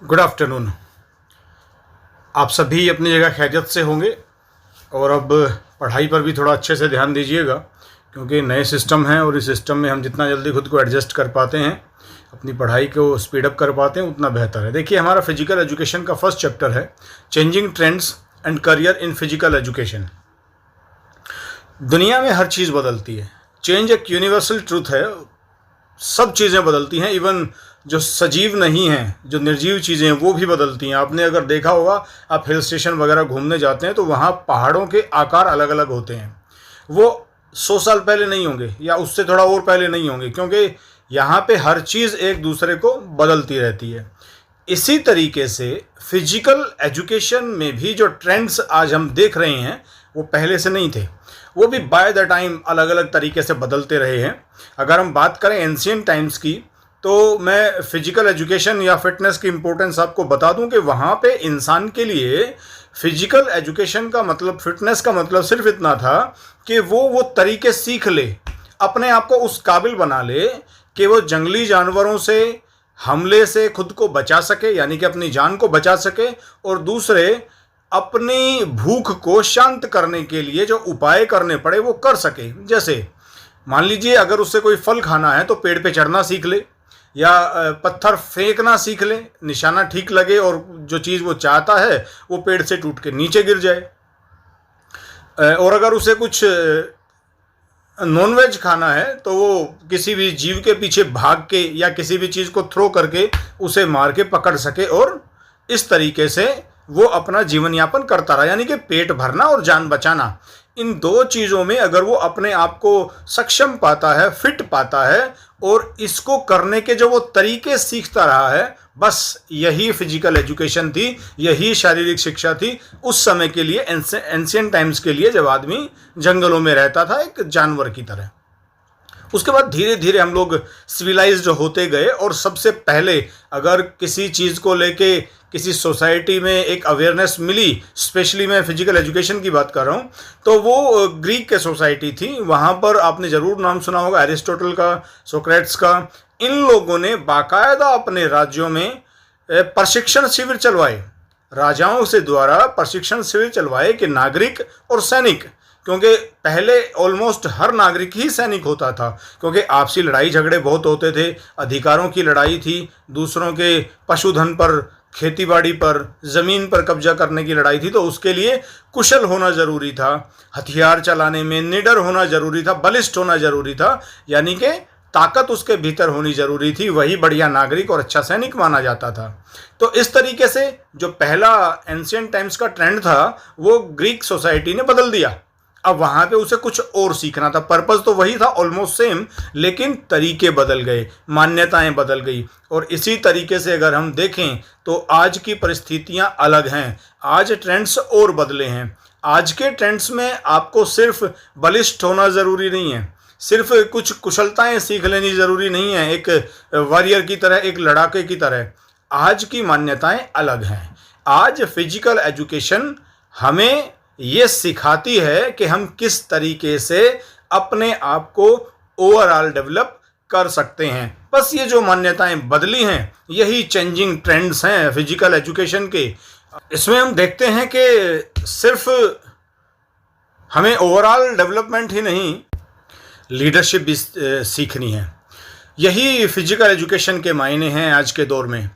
Good afternoon. आप सभी अपनी जगह खैरियत से होंगे और अब पढ़ाई पर भी थोड़ा अच्छे से ध्यान दीजिएगा, क्योंकि नए सिस्टम हैं और इस सिस्टम में हम जितना जल्दी खुद को एडजस्ट कर पाते हैं, अपनी पढ़ाई को स्पीड अप कर पाते हैं, उतना बेहतर है। देखिए, हमारा फिजिकल एजुकेशन का फर्स्ट चैप्टर है changing trends and career in physical education. दुनिया में हर चीज़ बदलती है, चेंज एक यूनिवर्सल ट्रूथ है। सब चीज़ें बदलती हैं, इवन जो सजीव नहीं हैं, जो निर्जीव चीज़ें हैं, वो भी बदलती हैं। आपने अगर देखा होगा, आप हिल स्टेशन वगैरह घूमने जाते हैं तो वहाँ पहाड़ों के आकार अलग अलग होते हैं। वो 100 साल पहले नहीं होंगे या उससे थोड़ा और पहले नहीं होंगे, क्योंकि यहाँ पे हर चीज़ एक दूसरे को बदलती रहती है। इसी तरीके से फिजिकल एजुकेशन में भी जो ट्रेंड्स आज हम देख रहे हैं वो पहले से नहीं थे, वो भी बाय द टाइम अलग अलग तरीके से बदलते रहे हैं। अगर हम बात करें एंशिएंट टाइम्स की, तो मैं फिजिकल एजुकेशन या फिटनेस की इम्पोर्टेंस आपको बता दूं कि वहाँ पे इंसान के लिए फिजिकल एजुकेशन का मतलब, फिटनेस का मतलब सिर्फ इतना था कि वो तरीके सीख ले, अपने आप को उस काबिल बना ले कि वो जंगली जानवरों से हमले से खुद को बचा सके, यानी कि अपनी जान को बचा सके, और दूसरे अपनी भूख को शांत करने के लिए जो उपाय करने पड़े वो कर सके। जैसे मान लीजिए, अगर उससे कोई फल खाना है तो पेड़ पे चढ़ना सीख ले, या पत्थर फेंकना सीख ले, निशाना ठीक लगे और जो चीज़ वो चाहता है वो पेड़ से टूट के नीचे गिर जाए। और अगर उसे कुछ नॉनवेज खाना है तो वो किसी भी जीव के पीछे भाग के या किसी भी चीज़ को थ्रो करके उसे मार के पकड़ सके, और इस तरीके से वो अपना जीवन यापन करता रहा। यानी कि पेट भरना और जान बचाना, इन दो चीज़ों में अगर वो अपने आप को सक्षम पाता है, फिट पाता है, और इसको करने के जो वो तरीके सीखता रहा है, बस यही फिजिकल एजुकेशन थी, यही शारीरिक शिक्षा थी उस समय के लिए, एंशिएंट टाइम्स के लिए, जब आदमी जंगलों में रहता था एक जानवर की तरह। उसके बाद धीरे धीरे हम लोग सिविलाइज्ड होते गए, और सबसे पहले अगर किसी चीज़ को लेके किसी सोसाइटी में एक अवेयरनेस मिली, स्पेशली मैं फिजिकल एजुकेशन की बात कर रहा हूँ, तो वो ग्रीक के सोसाइटी थी। वहाँ पर आपने ज़रूर नाम सुना होगा एरिस्टोटल का, सोक्रेट्स का। इन लोगों ने बाकायदा अपने राज्यों में प्रशिक्षण शिविर चलवाए, राजाओं से द्वारा प्रशिक्षण शिविर चलवाए कि नागरिक और सैनिक, क्योंकि पहले ऑलमोस्ट हर नागरिक ही सैनिक होता था, क्योंकि आपसी लड़ाई झगड़े बहुत होते थे, अधिकारों की लड़ाई थी, दूसरों के पशुधन पर, खेतीबाड़ी पर, ज़मीन पर कब्जा करने की लड़ाई थी। तो उसके लिए कुशल होना ज़रूरी था, हथियार चलाने में निडर होना ज़रूरी था, बलिष्ठ होना ज़रूरी था, यानी कि ताकत उसके भीतर होनी ज़रूरी थी, वही बढ़िया नागरिक और अच्छा सैनिक माना जाता था। तो इस तरीके से जो पहला एंशिएंट टाइम्स का ट्रेंड था वो ग्रीक सोसाइटी ने बदल दिया। अब वहाँ पे उसे कुछ और सीखना था, पर्पज़ तो वही था ऑलमोस्ट सेम, लेकिन तरीके बदल गए, मान्यताएं बदल गई। और इसी तरीके से अगर हम देखें तो आज की परिस्थितियां अलग हैं, आज ट्रेंड्स और बदले हैं। आज के ट्रेंड्स में आपको सिर्फ बलिष्ठ होना ज़रूरी नहीं है, सिर्फ कुछ कुशलताएं सीख लेनी ज़रूरी नहीं है, एक वॉरियर की तरह, एक लड़ाके की तरह। आज की मान्यताएं अलग हैं। आज फिजिकल एजुकेशन हमें ये सिखाती है कि हम किस तरीके से अपने आप को ओवरऑल डेवलप कर सकते हैं। बस ये जो मान्यताएं बदली हैं, यही चेंजिंग ट्रेंड्स हैं फिजिकल एजुकेशन के। इसमें हम देखते हैं कि सिर्फ हमें ओवरऑल डेवलपमेंट ही नहीं, लीडरशिप भी सीखनी है। यही फिजिकल एजुकेशन के मायने हैं आज के दौर में,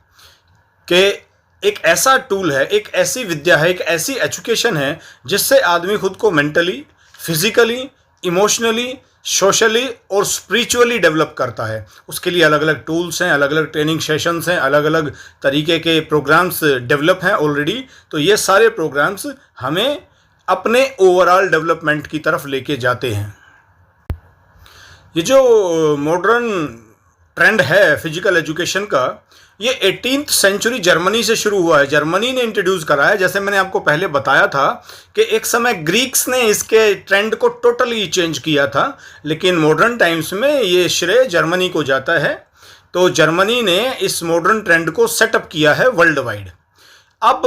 कि एक ऐसा टूल है, एक ऐसी विद्या है, एक ऐसी एजुकेशन है जिससे आदमी खुद को मेंटली, फिजिकली, इमोशनली, सोशली और स्पिरिचुअली डेवलप करता है। उसके लिए अलग अलग टूल्स हैं, अलग अलग ट्रेनिंग सेशंस हैं, अलग अलग तरीके के प्रोग्राम्स डेवलप हैं ऑलरेडी। तो ये सारे प्रोग्राम्स हमें अपने ओवरऑल डेवलपमेंट की तरफ लेके जाते हैं। ये जो मॉडर्न ट्रेंड है फिजिकल एजुकेशन का, ये 18th सेंचुरी जर्मनी से शुरू हुआ है। जर्मनी ने इंट्रोड्यूस करा है। जैसे मैंने आपको पहले बताया था कि एक समय ग्रीक्स ने इसके ट्रेंड को टोटली चेंज किया था, लेकिन मॉडर्न टाइम्स में ये श्रेय जर्मनी को जाता है। तो जर्मनी ने इस मॉडर्न ट्रेंड को सेटअप किया है वर्ल्ड वाइड। अब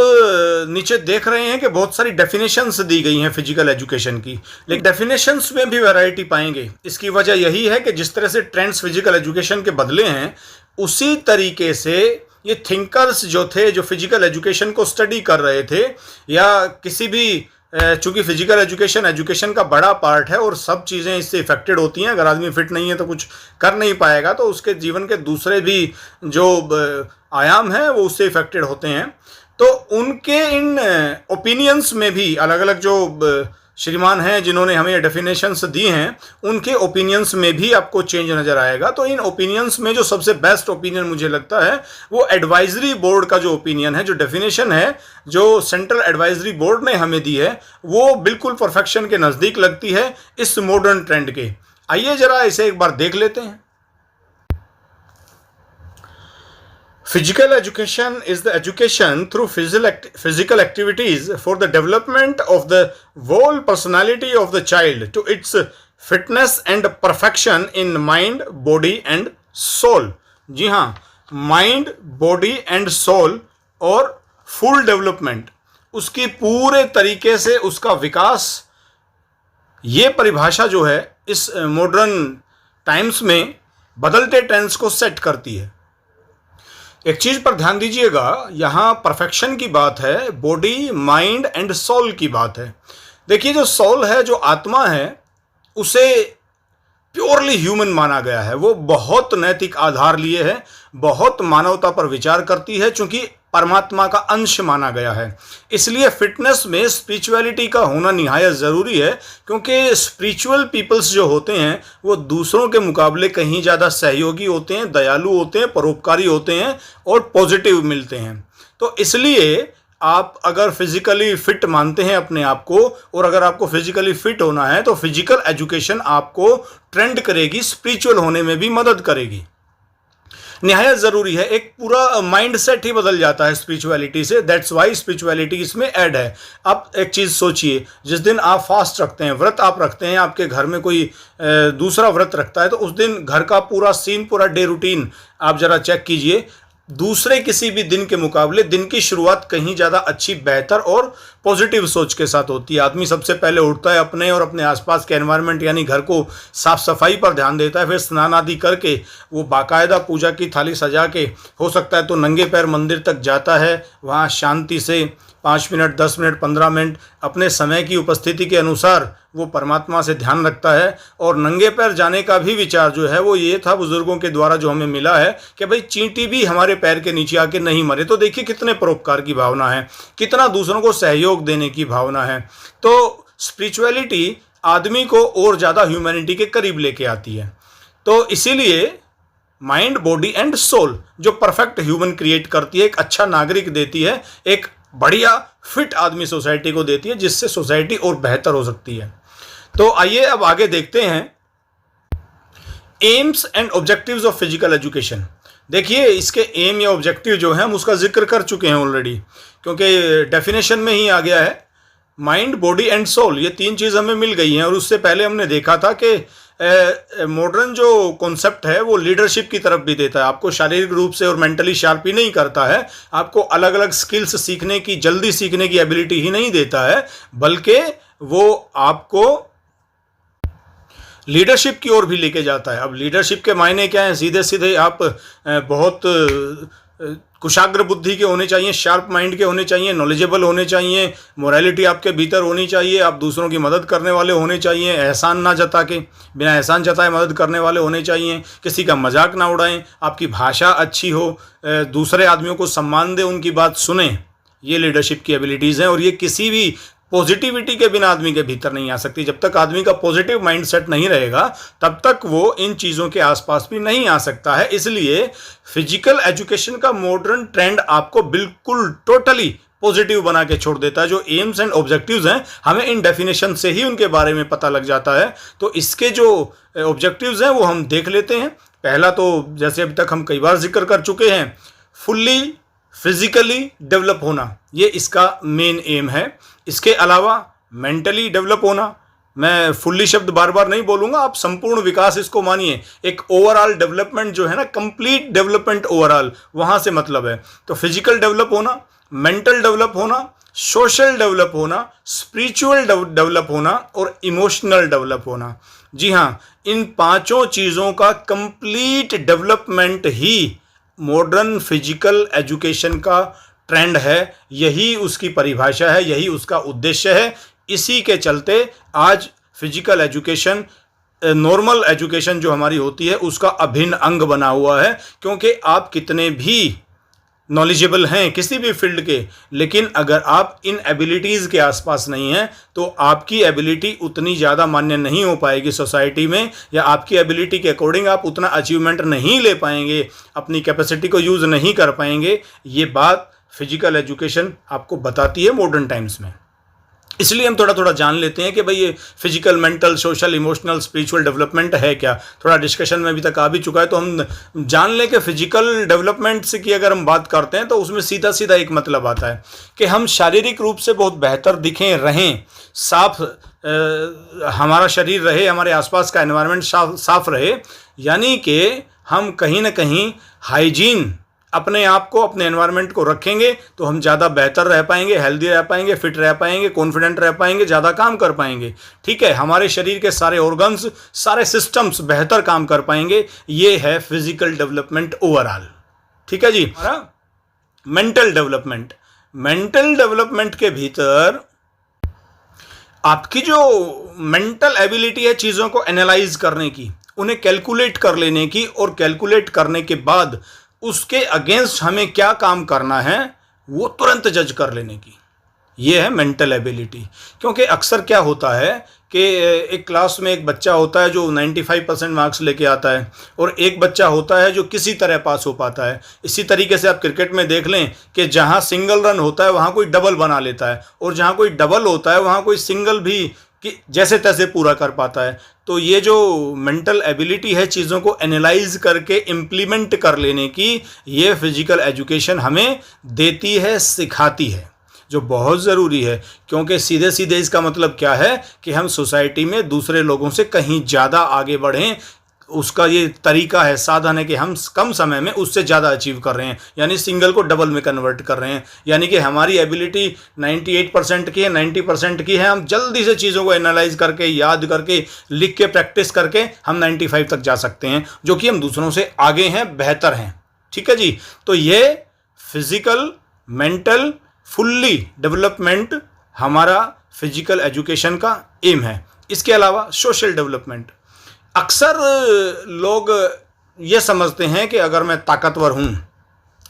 नीचे देख रहे हैं कि बहुत सारी डेफिनेशंस दी गई हैं फिजिकल एजुकेशन की, लेकिन डेफिनेशंस में भी वैरायटी पाएंगे। इसकी वजह यही है कि जिस तरह से ट्रेंड्स फिजिकल एजुकेशन के बदले हैं, उसी तरीके से ये थिंकर्स जो थे, जो फिजिकल एजुकेशन को स्टडी कर रहे थे, या किसी भी, चूंकि फिजिकल एजुकेशन का बड़ा पार्ट है और सब चीज़ें इससे इफेक्टेड होती हैं। अगर आदमी फिट नहीं है तो कुछ कर नहीं पाएगा, तो उसके जीवन के दूसरे भी जो आयाम हैं वो उससे इफेक्टेड होते हैं। तो उनके इन ओपिनियंस में भी अलग अलग जो श्रीमान हैं जिन्होंने हमें ये डेफिनेशंस दी हैं, उनके ओपिनियंस में भी आपको चेंज नज़र आएगा। तो इन ओपिनियंस में जो सबसे बेस्ट ओपिनियन मुझे लगता है वो एडवाइजरी बोर्ड का जो ओपिनियन है, जो डेफिनेशन है जो सेंट्रल एडवाइजरी बोर्ड ने हमें दी है, वो बिल्कुल परफेक्शन के नज़दीक लगती है इस मॉडर्न ट्रेंड के। आइए ज़रा इसे एक बार देख लेते हैं। Physical education is the education through physical activities for the development of the whole personality of the child to its fitness and perfection in mind, body and soul। जी हाँ, माइंड, बॉडी एंड सोल और full development, उसकी पूरे तरीके से उसका विकास, ये परिभाषा जो है इस मॉडर्न टाइम्स में बदलते ट्रेंड्स को सेट करती है। एक चीज़ पर ध्यान दीजिएगा, यहाँ परफेक्शन की बात है, बॉडी, माइंड एंड सोल की बात है। देखिए, जो सोल है, जो आत्मा है, उसे प्योरली ह्यूमन माना गया है। वो बहुत नैतिक आधार लिए है, बहुत मानवता पर विचार करती है, चूंकि परमात्मा का अंश माना गया है। इसलिए फिटनेस में स्पिरिचुअलिटी का होना निहायत ज़रूरी है, क्योंकि स्पिरिचुअल पीपल्स जो होते हैं वो दूसरों के मुकाबले कहीं ज़्यादा सहयोगी होते हैं, दयालु होते हैं, परोपकारी होते हैं और पॉजिटिव मिलते हैं। तो इसलिए आप अगर फिजिकली फिट मानते हैं अपने आप को, और अगर आपको फिजिकली फिट होना है, तो फिजिकल एजुकेशन आपको ट्रेंड करेगी, स्पिरिचुअल होने में भी मदद करेगी। निहायत ज़रूरी है, एक पूरा माइंड सेट ही बदल जाता है स्पिरिचुअलिटी से। दैट्स वाई स्पिरिचुअलिटी इसमें ऐड है। अब एक चीज़ सोचिए, जिस दिन आप फास्ट रखते हैं, व्रत आप रखते हैं, आपके घर में कोई दूसरा व्रत रखता है, तो उस दिन घर का पूरा सीन, पूरा डे रूटीन आप ज़रा चेक कीजिए। दूसरे किसी भी दिन के मुकाबले दिन की शुरुआत कहीं ज़्यादा अच्छी, बेहतर और पॉजिटिव सोच के साथ होती है। आदमी सबसे पहले उठता है, अपने और अपने आसपास के एनवायरनमेंट यानी घर को साफ़ सफाई पर ध्यान देता है, फिर स्नान आदि करके वो बाकायदा पूजा की थाली सजा के, हो सकता है तो नंगे पैर मंदिर तक जाता है, वहाँ शांति से 5 मिनट, 10 मिनट, 15 मिनट अपने समय की उपस्थिति के अनुसार वो परमात्मा से ध्यान रखता है। और नंगे पैर जाने का भी विचार जो है वो ये था बुजुर्गों के द्वारा जो हमें मिला है कि भाई चींटी भी हमारे पैर के नीचे आके नहीं मरे। तो देखिए कितने परोपकार की भावना है, कितना दूसरों को सहयोग देने की भावना है। तो स्पिरिचुअलिटी आदमी को और ज़्यादा ह्यूमैनिटी के करीब लेके आती है। तो इसीलिए माइंड, बॉडी एंड सोल जो परफेक्ट ह्यूमन क्रिएट करती है, एक अच्छा नागरिक देती है, एक बढ़िया फिट आदमी सोसाइटी को देती है, जिससे सोसाइटी और बेहतर हो सकती है। तो आइए अब आगे देखते हैं AIIMS and objectives of physical education. देखिए, इसके एम या ऑब्जेक्टिव जो है हम उसका जिक्र कर चुके हैं ऑलरेडी, क्योंकि डेफिनेशन में ही आ गया है। माइंड, बॉडी एंड सोल, ये 3 चीज़ हमें मिल गई हैं। और उससे पहले हमने देखा था कि मॉडर्न जो कॉन्सेप्ट है वो लीडरशिप की तरफ भी देता है। आपको शारीरिक रूप से और मेंटली शार्प ही नहीं करता है, आपको अलग अलग स्किल्स सीखने की, जल्दी सीखने की एबिलिटी ही नहीं देता है, बल्कि वो आपको लीडरशिप की ओर भी लेके जाता है। अब लीडरशिप के मायने क्या हैं? सीधे सीधे आप बहुत कुशाग्र बुद्धि के होने चाहिए, शार्प माइंड के होने चाहिए, नॉलेजेबल होने चाहिए, मोरालिटी आपके भीतर होनी चाहिए, आप दूसरों की मदद करने वाले होने चाहिए, एहसान ना जता के, बिना एहसान जताए मदद करने वाले होने चाहिए, किसी का मजाक ना उड़ाएं, आपकी भाषा अच्छी हो, दूसरे आदमियों को सम्मान दें, उनकी बात सुने। ये लीडरशिप की एबिलिटीज़ हैं और ये किसी भी पॉजिटिविटी के बिना आदमी के भीतर नहीं आ सकती। जब तक आदमी का पॉजिटिव माइंडसेट नहीं रहेगा तब तक वो इन चीज़ों के आसपास भी नहीं आ सकता है। इसलिए फिजिकल एजुकेशन का मॉडर्न ट्रेंड आपको बिल्कुल टोटली पॉजिटिव बना के छोड़ देता है। जो एम्स एंड ऑब्जेक्टिव्स हैं हमें इन डेफिनेशन से ही उनके बारे में पता लग जाता है। तो इसके जो ऑब्जेक्टिव्स हैं वो हम देख लेते हैं। पहला तो जैसे अभी तक हम कई बार जिक्र कर चुके हैं, फुल्ली फिजिकली डेवलप होना, ये इसका मेन एम है। इसके अलावा मेंटली डेवलप होना, मैं फुल्ली शब्द बार बार नहीं बोलूँगा, आप संपूर्ण विकास इसको मानिए। एक ओवरऑल डेवलपमेंट जो है ना, कंप्लीट डेवलपमेंट ओवरऑल, वहाँ से मतलब है। तो फिजिकल डेवलप होना, मेंटल डेवलप होना, सोशल डेवलप होना, स्पिरिचुअल डेवलप होना और इमोशनल डेवलप होना। जी हाँ, इन 5 चीज़ों का कंप्लीट डेवलपमेंट ही मॉडर्न फिजिकल एजुकेशन का ट्रेंड है, यही उसकी परिभाषा है, यही उसका उद्देश्य है। इसी के चलते आज फिजिकल एजुकेशन, नॉर्मल एजुकेशन जो हमारी होती है, उसका अभिन्न अंग बना हुआ है। क्योंकि आप कितने भी नॉलेजेबल हैं किसी भी फील्ड के, लेकिन अगर आप इन एबिलिटीज़ के आसपास नहीं हैं तो आपकी एबिलिटी उतनी ज़्यादा मान्य नहीं हो पाएगी सोसाइटी में, या आपकी एबिलिटी के अकॉर्डिंग आप उतना अचीवमेंट नहीं ले पाएंगे, अपनी कैपेसिटी को यूज़ नहीं कर पाएंगे। ये बात फिजिकल एजुकेशन आपको बताती है मॉडर्न टाइम्स में। इसलिए हम थोड़ा थोड़ा जान लेते हैं कि भाई ये physical, mental, social, emotional, spiritual development है क्या। थोड़ा डिस्कशन में अभी तक आ भी चुका है, तो हम जान लें कि फिजिकल डेवलपमेंट से की अगर हम बात करते हैं तो उसमें सीधा सीधा एक मतलब आता है कि हम शारीरिक रूप से बहुत बेहतर दिखें, रहें, साफ हमारा शरीर रहे, हमारे आसपास का एनवायरनमेंट साफ रहे, यानी कि हम कहीं ना कहीं हाइजीन अपने आप को, अपने एनवायरनमेंट को रखेंगे तो हम ज़्यादा बेहतर रह पाएंगे, हेल्दी रह पाएंगे, फिट रह पाएंगे, कॉन्फिडेंट रह पाएंगे, ज़्यादा काम कर पाएंगे। ठीक है, हमारे शरीर के सारे ऑर्गन्स, सारे सिस्टम्स बेहतर काम कर पाएंगे। ये है फिजिकल डेवलपमेंट ओवरऑल। ठीक है जी। हमारा मेंटल डेवलपमेंट, मेंटल डेवलपमेंट के भीतर आपकी जो मेंटल एबिलिटी है चीज़ों को एनालाइज करने की, उन्हें कैलकुलेट कर लेने की, और कैलकुलेट करने के बाद उसके अगेंस्ट हमें क्या काम करना है वो तुरंत जज कर लेने की, ये है मेंटल एबिलिटी। क्योंकि अक्सर क्या होता है कि एक क्लास में एक बच्चा होता है जो 95% मार्क्स लेके आता है, और एक बच्चा होता है जो किसी तरह पास हो पाता है। इसी तरीके से आप क्रिकेट में देख लें कि जहां सिंगल रन होता है वहां कोई डबल बना लेता है, और जहां कोई डबल होता है वहां कोई सिंगल भी कि जैसे तैसे पूरा कर पाता है। तो ये जो मेंटल एबिलिटी है चीज़ों को एनालाइज करके इम्प्लीमेंट कर लेने की, ये फिजिकल एजुकेशन हमें देती है, सिखाती है, जो बहुत ज़रूरी है। क्योंकि सीधे सीधे इसका मतलब क्या है कि हम सोसाइटी में दूसरे लोगों से कहीं ज़्यादा आगे बढ़ें, उसका ये तरीका है, साधन है कि हम कम समय में उससे ज़्यादा अचीव कर रहे हैं, यानी सिंगल को डबल में कन्वर्ट कर रहे हैं। यानी कि हमारी एबिलिटी 98% की है, 90% की है, हम जल्दी से चीज़ों को एनालाइज करके, याद करके, लिख के, प्रैक्टिस करके हम 95 तक जा सकते हैं, जो कि हम दूसरों से आगे हैं, बेहतर हैं। ठीक है जी। तो ये फिजिकल, मेंटल, फुल्ली डेवलपमेंट हमारा फिजिकल एजुकेशन का एम है। इसके अलावा सोशल डेवलपमेंट, अक्सर लोग ये समझते हैं कि अगर मैं ताकतवर हूँ,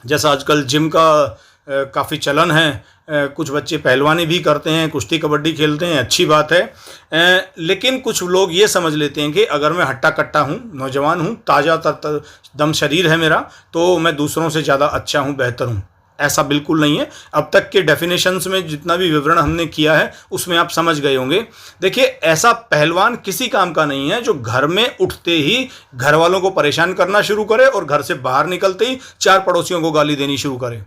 जैसा आजकल जिम का काफ़ी चलन है, कुछ बच्चे पहलवानी भी करते हैं, कुश्ती कबड्डी खेलते हैं, अच्छी बात है। लेकिन कुछ लोग ये समझ लेते हैं कि अगर मैं हट्टा कट्टा हूँ, नौजवान हूँ, ताज़ा दम शरीर है मेरा, तो मैं दूसरों से ज़्यादा अच्छा हूँ, बेहतर हूँ। ऐसा बिल्कुल नहीं है। अब तक के डेफिनेशंस में जितना भी विवरण हमने किया है उसमें आप समझ गए होंगे। देखिए, ऐसा पहलवान किसी काम का नहीं है जो घर में उठते ही घर वालों को परेशान करना शुरू करे और घर से बाहर निकलते ही 4 पड़ोसियों को गाली देनी शुरू करे,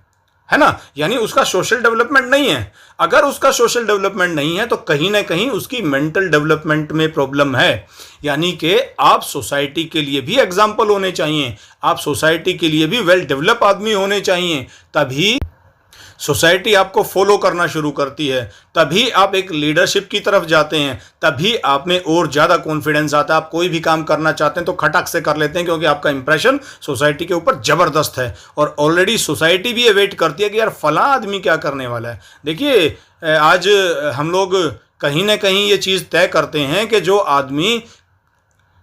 है ना। यानी उसका सोशल डेवलपमेंट नहीं है। अगर उसका सोशल डेवलपमेंट नहीं है तो कहीं ना कहीं उसकी मेंटल डेवलपमेंट में प्रॉब्लम है। यानी कि आप सोसाइटी के लिए भी एग्जाम्पल होने चाहिए, आप सोसाइटी के लिए भी वेल डेवलप आदमी होने चाहिए, तभी सोसाइटी आपको फॉलो करना शुरू करती है, तभी आप एक लीडरशिप की तरफ जाते हैं, तभी आप में और ज़्यादा कॉन्फिडेंस आता है। आप कोई भी काम करना चाहते हैं तो खटक से कर लेते हैं, क्योंकि आपका इंप्रेशन सोसाइटी के ऊपर ज़बरदस्त है, और ऑलरेडी सोसाइटी भी ये वेट करती है कि यार फलां आदमी क्या करने वाला है। देखिए, आज हम लोग कहीं ना कहीं ये चीज़ तय करते हैं कि जो आदमी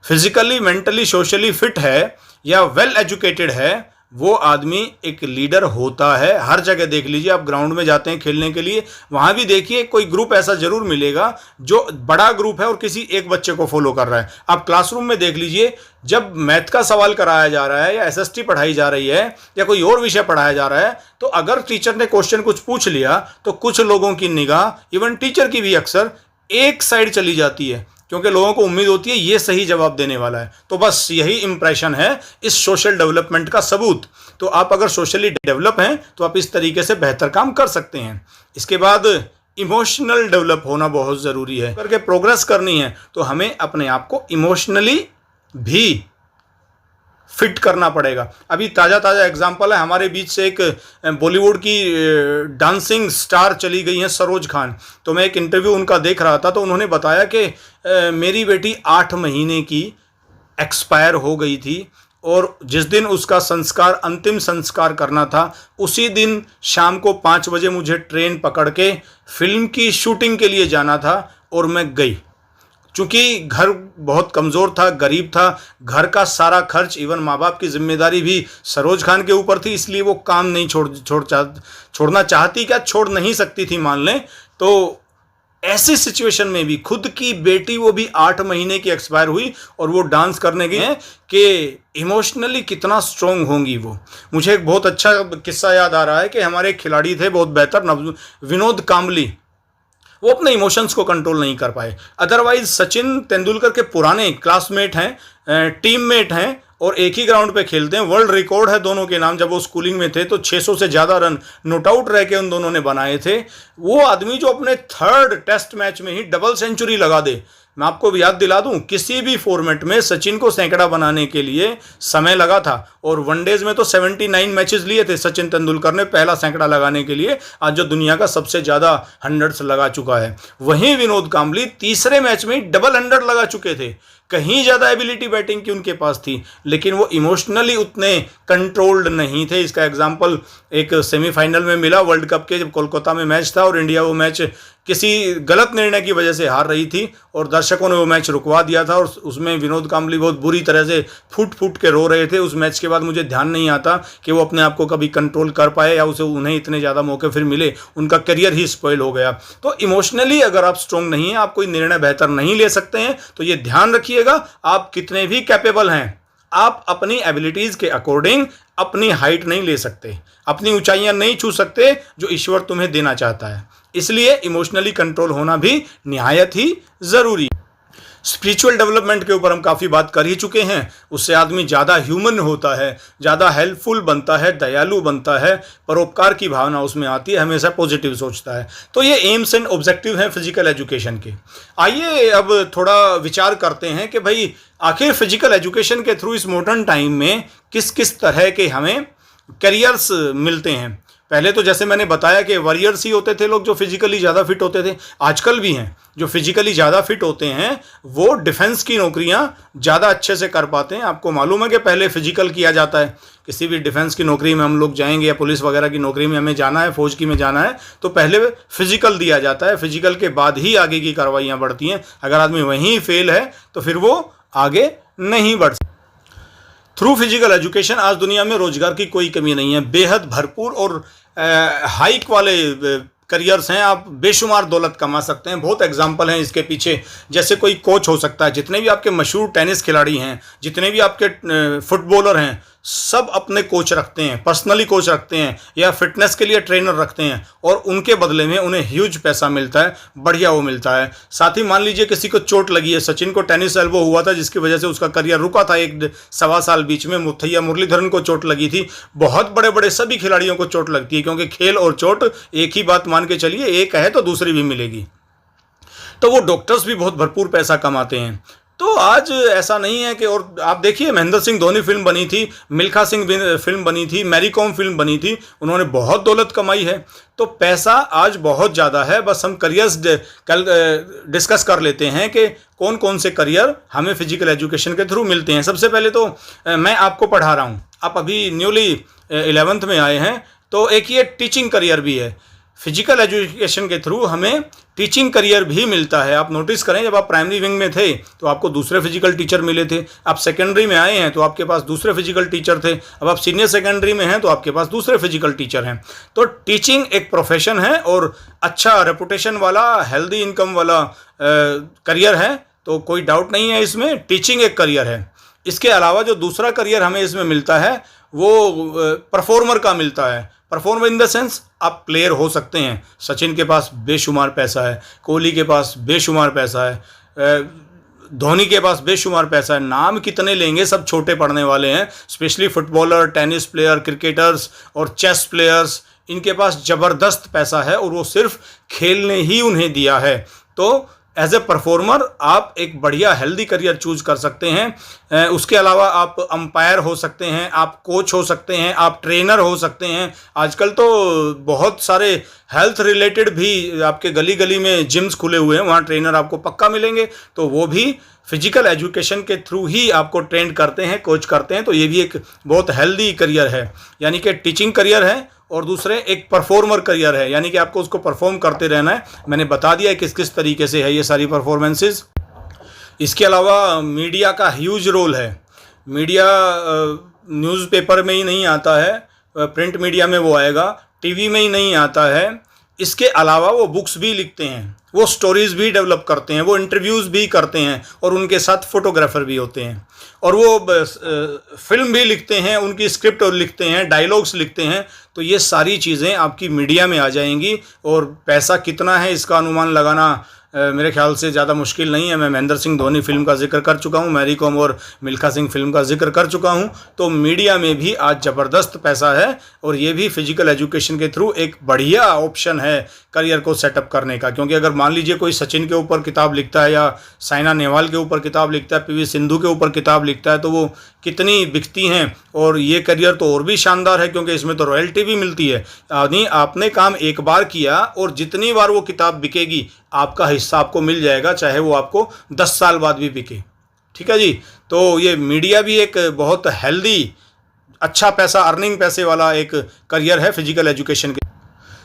फिजिकली, मेंटली, सोशली फिट है या वेल एजुकेटेड है, वो आदमी एक लीडर होता है। हर जगह देख लीजिए, आप ग्राउंड में जाते हैं खेलने के लिए, वहाँ भी देखिए कोई ग्रुप ऐसा जरूर मिलेगा जो बड़ा ग्रुप है और किसी एक बच्चे को फॉलो कर रहा है। आप क्लासरूम में देख लीजिए, जब मैथ का सवाल कराया जा रहा है या एसएसटी पढ़ाई जा रही है या कोई और विषय पढ़ाया जा रहा है, तो अगर टीचर ने क्वेश्चन कुछ पूछ लिया तो कुछ लोगों की निगाह, इवन टीचर की भी अक्सर एक साइड चली जाती है, क्योंकि लोगों को उम्मीद होती है ये सही जवाब देने वाला है। तो बस यही इंप्रेशन है इस सोशल डेवलपमेंट का सबूत। तो आप अगर सोशली डेवलप हैं तो आप इस तरीके से बेहतर काम कर सकते हैं। इसके बाद इमोशनल डेवलप होना बहुत ज़रूरी है। करके प्रोग्रेस करनी है तो हमें अपने आप को इमोशनली भी फिट करना पड़ेगा। अभी ताज़ा एग्जांपल है, हमारे बीच से एक बॉलीवुड की डांसिंग स्टार चली गई हैं, सरोज खान। तो मैं एक इंटरव्यू उनका देख रहा था, तो उन्होंने बताया कि मेरी बेटी 8 महीने की एक्सपायर हो गई थी और जिस दिन उसका संस्कार, अंतिम संस्कार करना था, उसी दिन शाम को 5 बजे मुझे ट्रेन पकड़ के फिल्म की शूटिंग के लिए जाना था और मैं गई। चूँकि घर बहुत कमज़ोर था, गरीब था, घर का सारा खर्च, इवन माँ बाप की जिम्मेदारी भी सरोज खान के ऊपर थी, इसलिए वो काम नहीं छोड़ना चाहती, क्या छोड़ नहीं सकती थी मान लें। तो ऐसी सिचुएशन में भी खुद की बेटी, वो भी 8 महीने की एक्सपायर हुई और वो डांस करने गई हैं कि इमोशनली कितना स्ट्रोंग होंगी वो। मुझे एक बहुत अच्छा किस्सा याद आ रहा है कि हमारे एक खिलाड़ी थे बहुत बेहतर, विनोद कांबली, वो अपने इमोशंस को कंट्रोल नहीं कर पाए। अदरवाइज सचिन तेंदुलकर के पुराने क्लासमेट हैं, टीममेट हैं और एक ही ग्राउंड पे खेलते हैं। वर्ल्ड रिकॉर्ड है दोनों के नाम। जब वो स्कूलिंग में थे तो 600 से ज़्यादा रन नॉट आउट रह के उन दोनों ने बनाए थे। वो आदमी जो अपने 3rd टेस्ट मैच में ही डबल सेंचुरी लगा दे, मैं आपको भी याद दिला दूं, किसी भी फॉर्मेट में सचिन को सैकड़ा बनाने के लिए समय लगा था और वनडेज में तो 79 मैचेस लिए थे सचिन तेंदुलकर ने पहला सैकड़ा लगाने के लिए, आज जो दुनिया का सबसे ज़्यादा 100s लगा चुका है। वहीं विनोद कांबली तीसरे मैच में ही डबल 100 लगा चुके थे। कहीं ज़्यादा एबिलिटी बैटिंग की उनके पास थी, लेकिन वो इमोशनली उतने कंट्रोल्ड नहीं थे। इसका एग्जाम्पल एक सेमीफाइनल में मिला वर्ल्ड कप के, जब कोलकाता में मैच था और इंडिया वो मैच किसी गलत निर्णय की वजह से हार रही थी और दर्शकों ने वो मैच रुकवा दिया था और उसमें विनोद कांबली बहुत बुरी तरह से फूट फूट के रो रहे थे। उस मैच के बाद मुझे ध्यान नहीं आता कि वो अपने आप को कभी कंट्रोल कर पाए या उन्हें इतने ज़्यादा मौके फिर मिले, उनका करियर ही स्पॉइल हो गया। तो इमोशनली अगर आप स्ट्रॉन्ग नहीं हैं, आप कोई निर्णय बेहतर नहीं ले सकते हैं, तो ये ध्यान रखिएगा, आप कितने भी कैपेबल हैं, आप अपनी एबिलिटीज़ के अकॉर्डिंग अपनी हाइट नहीं ले सकते, अपनी ऊंचाइयां नहीं छू सकते जो ईश्वर तुम्हें देना चाहता है। इसलिए इमोशनली कंट्रोल होना भी निहायत ही ज़रूरी है। स्पिरिचुअल डेवलपमेंट के ऊपर हम काफ़ी बात कर ही चुके हैं। उससे आदमी ज़्यादा ह्यूमन होता है, ज़्यादा हेल्पफुल बनता है, दयालु बनता है, परोपकार की भावना उसमें आती है, हमेशा पॉजिटिव सोचता है। तो ये एम्स एंड ऑब्जेक्टिव हैं फिजिकल एजुकेशन के। आइए अब थोड़ा विचार करते हैं कि भाई आखिर फिजिकल एजुकेशन के थ्रू इस मॉडर्न टाइम में किस किस तरह के हमें करियर्स मिलते हैं। पहले तो जैसे मैंने बताया कि वॉरियर्स ही होते थे लोग जो फिजिकली ज़्यादा फिट होते थे, आजकल भी हैं जो फिजिकली ज़्यादा फिट होते हैं, वो डिफेंस की नौकरियां ज़्यादा अच्छे से कर पाते हैं। आपको मालूम है कि पहले फिजिकल किया जाता है, किसी भी डिफेंस की नौकरी में हम लोग जाएंगे या पुलिस वगैरह की नौकरी में हमें जाना है, फौज की में जाना है, तो पहले फिजिकल दिया जाता है, फिजिकल के बाद ही आगे की कार्रवाइयाँ बढ़ती हैं। अगर आदमी वहीं फेल है तो फिर वो आगे नहीं बढ़ सकता। थ्रू फिजिकल एजुकेशन आज दुनिया में रोजगार की कोई कमी नहीं है, बेहद भरपूर और हाइक वाले करियर्स हैं। आप बेशुमार दौलत कमा सकते हैं। बहुत एग्जाम्पल हैं इसके पीछे। जैसे कोई कोच हो सकता है, जितने भी आपके मशहूर टेनिस खिलाड़ी हैं, जितने भी आपके फुटबॉलर हैं, सब अपने कोच रखते हैं, पर्सनली कोच रखते हैं या फिटनेस के लिए ट्रेनर रखते हैं और उनके बदले में उन्हें ह्यूज पैसा मिलता है, बढ़िया वो मिलता है। साथ ही मान लीजिए किसी को चोट लगी है, सचिन को टेनिस एल्बो हुआ था जिसकी वजह से उसका करियर रुका था 1-1.25 साल बीच में। मुथैया मुरलीधरन को चोट लगी थी। बहुत बड़े बड़े सभी खिलाड़ियों को चोट लगती है, क्योंकि खेल और चोट एक ही बात मान के चलिए, एक है तो दूसरी भी मिलेगी। तो वो डॉक्टर्स भी बहुत भरपूर पैसा कमाते हैं। तो आज ऐसा नहीं है कि, और आप देखिए महेंद्र सिंह धोनी फिल्म बनी थी, मिल्खा सिंह फिल्म बनी थी, मैरी कॉम फिल्म बनी थी, उन्होंने बहुत दौलत कमाई है। तो पैसा आज बहुत ज़्यादा है। बस हम करियर्स कल डिस्कस कर लेते हैं कि कौन कौन से करियर हमें फिजिकल एजुकेशन के थ्रू मिलते हैं। सबसे पहले तो मैं आपको पढ़ा रहा हूँ, आप अभी न्यूली 11th में आए हैं, तो एक ये टीचिंग करियर भी है। फिजिकल एजुकेशन के थ्रू हमें टीचिंग करियर भी मिलता है। आप नोटिस करें, जब आप प्राइमरी विंग में थे तो आपको दूसरे फिजिकल टीचर मिले थे, आप सेकेंडरी में आए हैं तो आपके पास दूसरे फिजिकल टीचर थे, अब आप सीनियर सेकेंडरी में हैं तो आपके पास दूसरे फिजिकल टीचर हैं। तो टीचिंग एक प्रोफेशन है और अच्छा रेपुटेशन वाला, हेल्दी इनकम वाला करियर है, तो कोई डाउट नहीं है इसमें, टीचिंग एक करियर है। इसके अलावा जो दूसरा करियर हमें इसमें मिलता है वो परफॉर्मर का मिलता है। परफॉर्मर इन द सेंस आप प्लेयर हो सकते हैं। सचिन के पास बेशुमार पैसा है, कोहली के पास बेशुमार पैसा है, धोनी के पास बेशुमार पैसा है। नाम कितने लेंगे, सब छोटे पड़ने वाले हैं। Specially footballer, tennis player, cricketers और चेस प्लेयर्स, इनके पास ज़बरदस्त पैसा है और वो सिर्फ खेलने ही उन्हें दिया है। तो एज ए परफॉर्मर आप एक बढ़िया हेल्दी करियर चूज कर सकते हैं। उसके अलावा आप अंपायर हो सकते हैं, आप कोच हो सकते हैं, आप ट्रेनर हो सकते हैं। आजकल तो बहुत सारे हेल्थ रिलेटेड भी आपके गली गली में जिम्स खुले हुए हैं, वहाँ ट्रेनर आपको पक्का मिलेंगे। तो वो भी फिजिकल एजुकेशन के थ्रू ही आपको ट्रेन करते हैं, कोच करते हैं। तो ये भी एक बहुत हेल्दी करियर है, यानी कि टीचिंग करियर है और दूसरे एक परफॉर्मर करियर है, यानी कि आपको उसको परफॉर्म करते रहना है। मैंने बता दिया है किस किस तरीके से है ये सारी परफॉर्मेंसेस। इसके अलावा मीडिया का ह्यूज रोल है। मीडिया न्यूज़पेपर में ही नहीं आता है, प्रिंट मीडिया में वो आएगा, टीवी में ही नहीं आता है। इसके अलावा वो बुक्स भी लिखते हैं, वो स्टोरीज़ भी डेवलप करते हैं, वो इंटरव्यूज़ भी करते हैं और उनके साथ फोटोग्राफर भी होते हैं, और वो फिल्म भी लिखते हैं, उनकी स्क्रिप्ट लिखते हैं, डायलॉग्स लिखते हैं। तो ये सारी चीज़ें आपकी मीडिया में आ जाएंगी। और पैसा कितना है इसका अनुमान लगाना मेरे ख्याल से ज़्यादा मुश्किल नहीं है। मैं महेंद्र सिंह धोनी फिल्म का जिक्र कर चुका हूँ, मैरी कॉम और मिल्खा सिंह फिल्म का जिक्र कर चुका हूँ। तो मीडिया में भी आज ज़बरदस्त पैसा है और ये भी फिजिकल एजुकेशन के थ्रू एक बढ़िया ऑप्शन है करियर को सेटअप करने का। क्योंकि अगर मान लीजिए कोई सचिन के ऊपर किताब लिखता है या साइना नेहवाल के ऊपर किताब लिखता है, पीवी सिंधु के ऊपर किताब लिखता है, तो वो कितनी बिकती हैं। और ये करियर तो और भी शानदार है क्योंकि इसमें तो रॉयल्टी भी मिलती है। यानी आपने काम एक बार किया और जितनी बार वो किताब बिकेगी आपका हिस्सा आपको मिल जाएगा, चाहे वो आपको 10 साल बाद भी बिके। ठीक है जी। तो ये मीडिया भी एक बहुत हेल्दी, अच्छा पैसा अर्निंग पैसे वाला एक करियर है फिजिकल एजुकेशन के।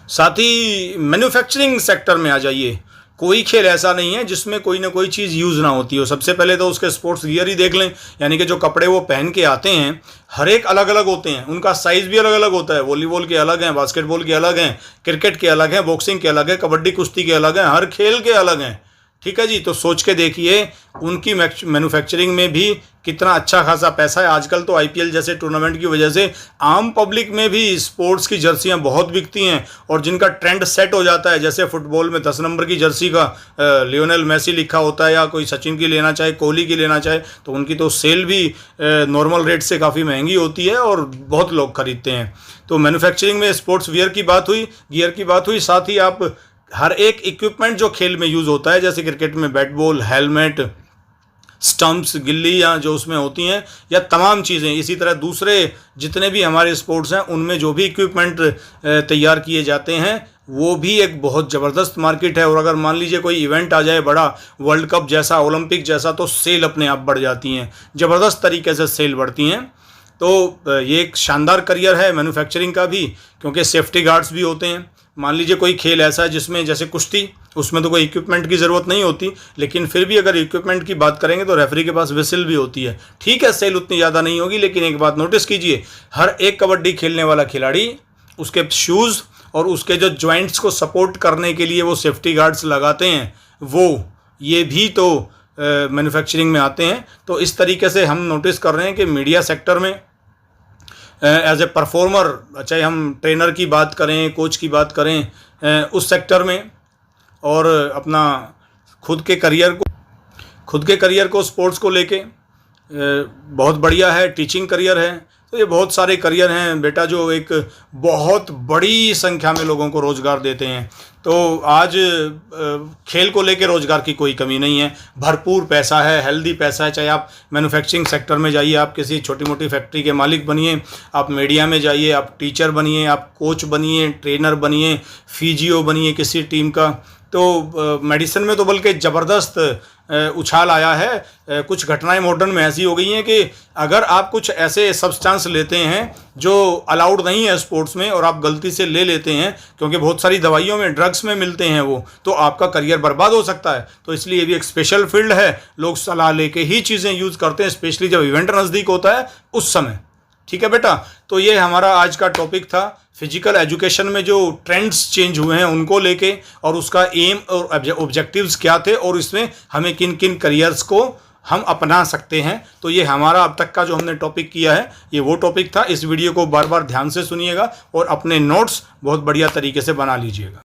साथ ही मैन्युफैक्चरिंग सेक्टर में आ जाइए। कोई खेल ऐसा नहीं है जिसमें कोई ना कोई चीज़ यूज़ ना होती हो। सबसे पहले तो उसके स्पोर्ट्स गियर ही देख लें, यानी कि जो कपड़े वो पहन के आते हैं हर एक अलग अलग होते हैं, उनका साइज़ भी अलग अलग होता है। वॉलीबॉल के अलग हैं, बास्केटबॉल के अलग हैं, क्रिकेट के अलग हैं, बॉक्सिंग के अलग है, कबड्डी कुश्ती के अलग हैं, हर खेल के अलग हैं। ठीक है जी। तो सोच के देखिए उनकी मैन्युफैक्चरिंग में भी कितना अच्छा खासा पैसा है। आजकल तो आईपीएल जैसे टूर्नामेंट की वजह से आम पब्लिक में भी स्पोर्ट्स की जर्सियां बहुत बिकती हैं और जिनका ट्रेंड सेट हो जाता है। जैसे फुटबॉल में 10 नंबर की जर्सी का लियोनेल मेसी लिखा होता है, या कोई सचिन की लेना चाहे, कोहली की लेना चाहे, तो उनकी तो सेल भी नॉर्मल रेट से काफ़ी महंगी होती है और बहुत लोग खरीदते हैं। तो मैन्युफैक्चरिंग में स्पोर्ट्स वियर की बात हुई, गियर की बात हुई। साथ ही आप हर एक इक्विपमेंट जो खेल में यूज़ होता है, जैसे क्रिकेट में बैट बॉल, हेलमेट, स्टंप्स, गिल्ली या जो उसमें होती हैं, या तमाम चीज़ें, इसी तरह दूसरे जितने भी हमारे स्पोर्ट्स हैं उनमें जो भी इक्विपमेंट तैयार किए जाते हैं वो भी एक बहुत ज़बरदस्त मार्केट है। और अगर मान लीजिए कोई इवेंट आ जाए बड़ा, वर्ल्ड कप जैसा, ओलंपिक जैसा, तो सेल अपने आप बढ़ जाती हैं, ज़बरदस्त तरीके से सेल बढ़ती हैं। तो ये एक शानदार करियर है मैन्युफैक्चरिंग का भी, क्योंकि सेफ्टी गार्ड्स भी होते हैं। मान लीजिए कोई खेल ऐसा है जिसमें, जैसे कुश्ती, उसमें तो कोई इक्विपमेंट की ज़रूरत नहीं होती, लेकिन फिर भी अगर इक्विपमेंट की बात करेंगे तो रेफरी के पास विसिल भी होती है। ठीक है, सेल उतनी ज़्यादा नहीं होगी, लेकिन एक बात नोटिस कीजिए, हर एक कबड्डी खेलने वाला खिलाड़ी उसके शूज़ और उसके जो जॉइंट्स को सपोर्ट करने के लिए वो सेफ्टी गार्ड्स लगाते हैं, वो ये भी तो मैन्युफैक्चरिंग में आते हैं। तो इस तरीके से हम नोटिस कर रहे हैं कि मीडिया सेक्टर में एज ए परफॉर्मर, चाहे हम ट्रेनर की बात करें, कोच की बात करें, उस सेक्टर में, और अपना खुद के करियर को स्पोर्ट्स को लेके बहुत बढ़िया है। टीचिंग करियर है। तो ये बहुत सारे करियर हैं बेटा जो एक बहुत बड़ी संख्या में लोगों को रोज़गार देते हैं। तो आज खेल को लेके रोज़गार की कोई कमी नहीं है, भरपूर पैसा है, हेल्दी पैसा है। चाहे आप मैन्युफैक्चरिंग सेक्टर में जाइए, आप किसी छोटी मोटी फैक्ट्री के मालिक बनिए, आप मीडिया में जाइए, आप टीचर बनिए, आप कोच बनिए, ट्रेनर बनिए, फिजियो बनिए किसी टीम का। तो मेडिसिन में तो बल्कि ज़बरदस्त उछाल आया है। कुछ घटनाएं मॉडर्न में ऐसी हो गई हैं कि अगर आप कुछ ऐसे सब्सटेंस लेते हैं जो अलाउड नहीं है स्पोर्ट्स में, और आप गलती से ले लेते हैं, क्योंकि बहुत सारी दवाइयों में, ड्रग्स में मिलते हैं वो, तो आपका करियर बर्बाद हो सकता है। तो इसलिए ये भी एक स्पेशल फील्ड है, लोग सलाह लेके ही चीज़ें यूज़ करते हैं, स्पेशली जब इवेंट नज़दीक होता है उस समय। ठीक है बेटा। तो ये हमारा आज का टॉपिक था, फिजिकल एजुकेशन में जो ट्रेंड्स चेंज हुए हैं उनको लेके, और उसका एम और ऑब्जेक्टिव्स क्या थे, और इसमें हमें किन किन करियर्स को हम अपना सकते हैं। तो ये हमारा अब तक का जो हमने टॉपिक किया है, ये वो टॉपिक था। इस वीडियो को बार बार ध्यान से सुनिएगा और अपने नोट्स बहुत बढ़िया तरीके से बना लीजिएगा।